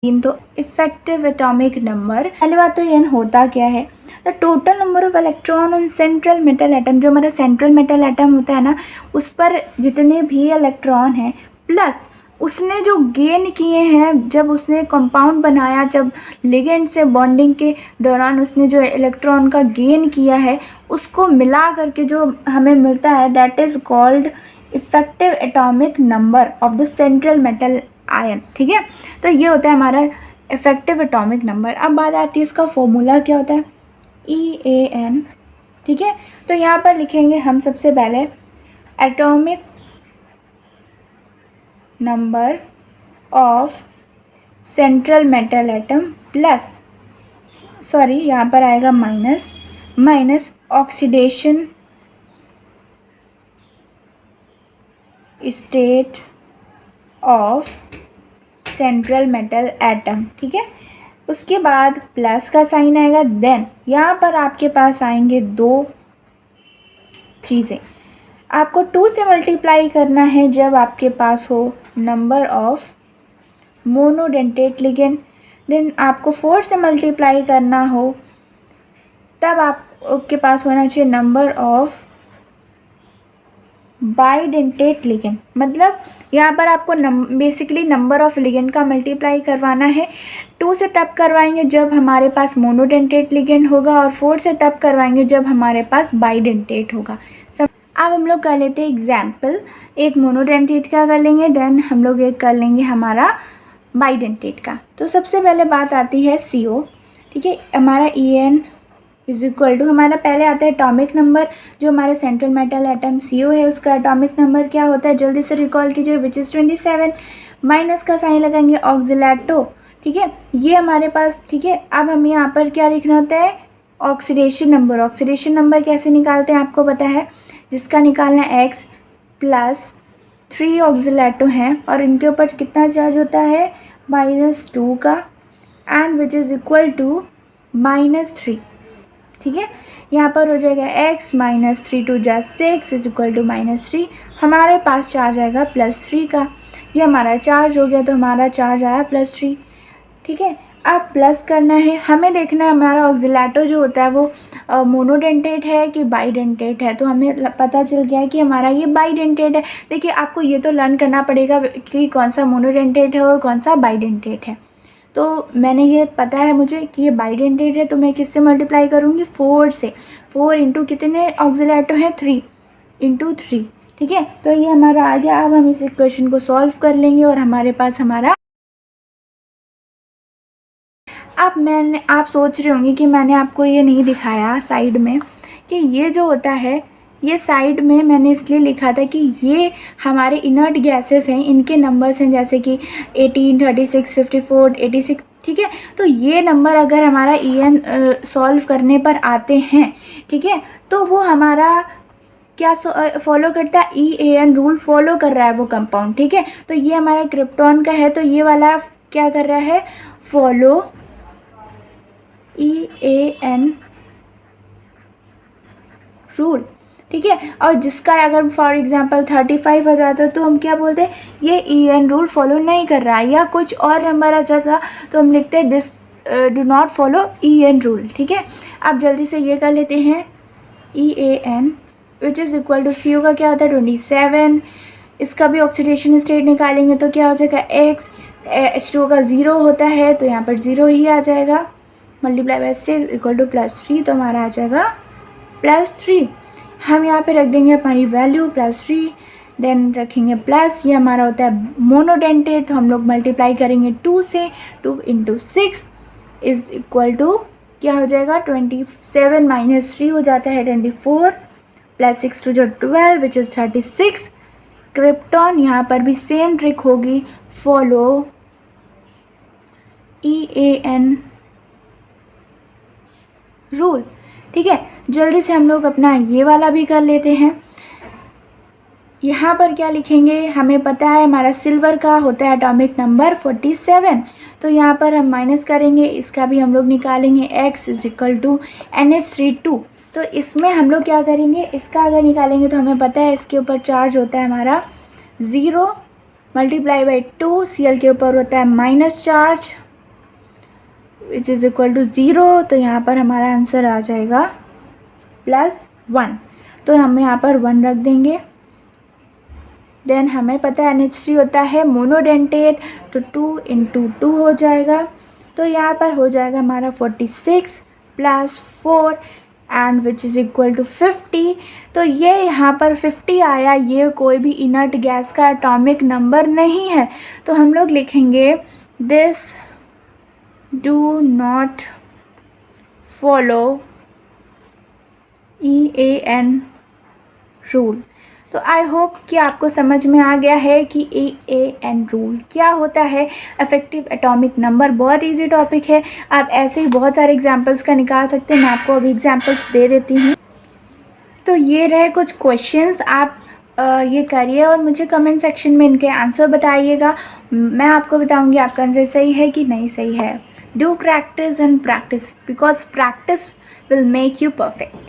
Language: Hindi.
तो इफेक्टिव एटॉमिक नंबर, पहली बात तो ये होता क्या है, the total number of electron on central metal atom, जो हमारा सेंट्रल मेटल एटम होता है ना, उस पर जितने भी इलेक्ट्रॉन हैं प्लस उसने जो गेन किए हैं, जब उसने कंपाउंड बनाया, जब लिगेंड से बॉन्डिंग के दौरान उसने जो इलेक्ट्रॉन का गेन किया है, उसको मिला करके जो हमें मिलता है, that is called effective atomic number of the central metal ion. ठीक है, तो ये होता है हमारा इफेक्टिव एटॉमिक नंबर। अब बात आती है इसका फॉर्मूला क्या होता है, EAN। ठीक है, तो यहाँ पर लिखेंगे हम सबसे पहले atomic number of central metal atom plus, sorry यहाँ पर आएगा minus oxidation state of central metal atom. ठीक है, उसके बाद प्लस का साइन आएगा, देन यहाँ पर आपके पास आएंगे दो चीज़ें, आपको 2 से मल्टीप्लाई करना है जब आपके पास हो number of monodentate ligand, then आपको 4 से मल्टीप्लाई करना हो तब आपके पास होना चाहिए नंबर ऑफ बाइडेंटेट लिगेंड। मतलब यहाँ पर आपको बेसिकली नंबर ऑफ लिगेंड का मल्टीप्लाई करवाना है। 2 से तब करवाएंगे जब हमारे पास मोनोडेंटेट लिगेंड होगा, और 4 से तब करवाएंगे जब हमारे पास बाइडेंटेट होगा। सब अब हम लोग कर लेते हैं एग्जाम्पल, एक मोनोडेंटेट का कर लेंगे, देन हम लोग एक कर लेंगे हमारा बाइडेंटेट का। तो सबसे पहले बात आती है CO। ठीक है, हमारा EN इज इक्वल टू, हमारा पहले आता है एटॉमिक नंबर, जो हमारे सेंट्रल मेटल एटम CO है उसका एटॉमिक नंबर क्या होता है, जल्दी से रिकॉल कीजिए, विच इज़ 27। माइनस का साइन लगाएंगे, ऑक्सीलेटो। ठीक है, ये हमारे पास, ठीक है, अब हमें यहाँ पर क्या लिखना होता है, ऑक्सीडेशन नंबर। ऑक्सीडेशन नंबर कैसे निकालते हैं आपको पता है, जिसका निकालना है X प्लस 3 ऑक्सीलेटो हैं, और इनके ऊपर कितना चार्ज होता है, -2 का, and which is equal to -3। ठीक है, यहाँ पर हो जाएगा x माइनस 3 2 जा 6 इज इक्वल टू -3। हमारे पास चार्ज आएगा +3 का, ये हमारा चार्ज हो गया, तो हमारा चार्ज आया +3। ठीक है, अब प्लस करना है, हमें देखना है हमारा ऑक्सीलेटो जो होता है वो मोनोडेंटेट है कि बाइडेंटेट है। तो हमें पता चल गया है कि हमारा ये बाइडेंटेट है। देखिए, आपको ये तो लर्न करना पड़ेगा कि कौन सा मोनोडेंटेट है और कौन सा बाइडेंटेट है। तो मैंने ये पता है मुझे कि ये बाइडेंटेट है, तो मैं किससे मल्टीप्लाई करूँगी, 4 से। 4 इंटू कितने ऑक्सीलेटो हैं, 3 इंटू 3। ठीक है, तो ये हमारा आ गया। अब हम इस इक्वेशन को सॉल्व कर लेंगे और हमारे पास हमारा, अब आप सोच रहे होंगे कि मैंने आपको ये नहीं दिखाया साइड में, कि ये जो होता है, ये साइड में मैंने इसलिए लिखा था कि ये हमारे इनर्ट गैसेस हैं, इनके नंबर्स हैं, जैसे कि 18 36 54 86। ठीक है, तो ये नंबर अगर हमारा EN सॉल्व करने पर आते हैं, ठीक है, तो वो हमारा क्या फॉलो करता है, EAN रूल फॉलो कर रहा है वो कंपाउंड। ठीक है, तो ये हमारा क्रिप्टॉन का है, तो ये वाला क्या कर रहा है, फॉलो EAN रूल। ठीक है, और जिसका अगर फॉर एग्जांपल 35 आ जाता तो हम क्या बोलते हैं, ये EAN रूल फॉलो नहीं कर रहा है, या कुछ और नंबर आ जाता तो हम लिखते हैं this do not follow EAN rule. ठीक है, अब जल्दी से ये कर लेते हैं, EAN which is equal to CO का क्या होता है 27, इसका भी ऑक्सीडेशन स्टेट निकालेंगे तो क्या हो जाएगा X, H2O का 0 होता है तो यहाँ पर 0 ही आ जाएगा, मल्टीप्लाई बाय 6 इक्वल टू +3, तो हमारा आ जाएगा +3। हम यहाँ पे रख देंगे हमारी वैल्यू +3, देन रखेंगे प्लस, ये हमारा होता है मोनोडेंटेट, तो हम लोग मल्टीप्लाई करेंगे 2 से, 2 इंटू 6 इज़ इक्वल टू क्या हो जाएगा 27 माइनस 3 हो जाता है 24, प्लस 6 टू जो 12 विच इज़ 36। क्रिप्टॉन यहाँ पर भी सेम ट्रिक होगी, फॉलो EAN रूल। ठीक है, जल्दी से हम लोग अपना ये वाला भी कर लेते हैं। यहाँ पर क्या लिखेंगे, हमें पता है हमारा सिल्वर का होता है एटॉमिक नंबर 47, तो यहाँ पर हम माइनस करेंगे, इसका भी हम लोग निकालेंगे X is equal to NH32। तो इसमें हम लोग क्या करेंगे, इसका अगर निकालेंगे तो हमें पता है इसके ऊपर चार्ज होता है हमारा 0 मल्टीप्लाई बाई 2, Cl के ऊपर होता है minus charge which is equal to 0, तो यहाँ पर हमारा आंसर आ जाएगा +1। तो हम यहाँ पर 1 रख देंगे। देन हमें पता है NH3 होता है मोनोडेंटेट, तो 2 × 2 हो जाएगा। तो यहाँ पर हो जाएगा हमारा 46 + 4 and which is equal to 50। तो ये यहाँ पर 50 आया, ये कोई भी इनर्ट गैस का एटॉमिक नंबर नहीं है। तो हम लोग लिखेंगे this do not follow EAN rule. तो आई होप कि आपको समझ में आ गया है कि EAN रूल क्या होता है, इफेक्टिव एटॉमिक नंबर। बहुत इजी टॉपिक है, आप ऐसे ही बहुत सारे एग्जांपल्स का निकाल सकते हैं। मैं आपको अभी एग्जांपल्स दे देती हूँ। तो ये रहे कुछ क्वेश्चंस, आप ये करिए और मुझे कमेंट सेक्शन में इनके आंसर बताइएगा। मैं आपको बताऊँगी आपका आंसर सही है कि नहीं सही है। Do practice and practice because practice will make you perfect.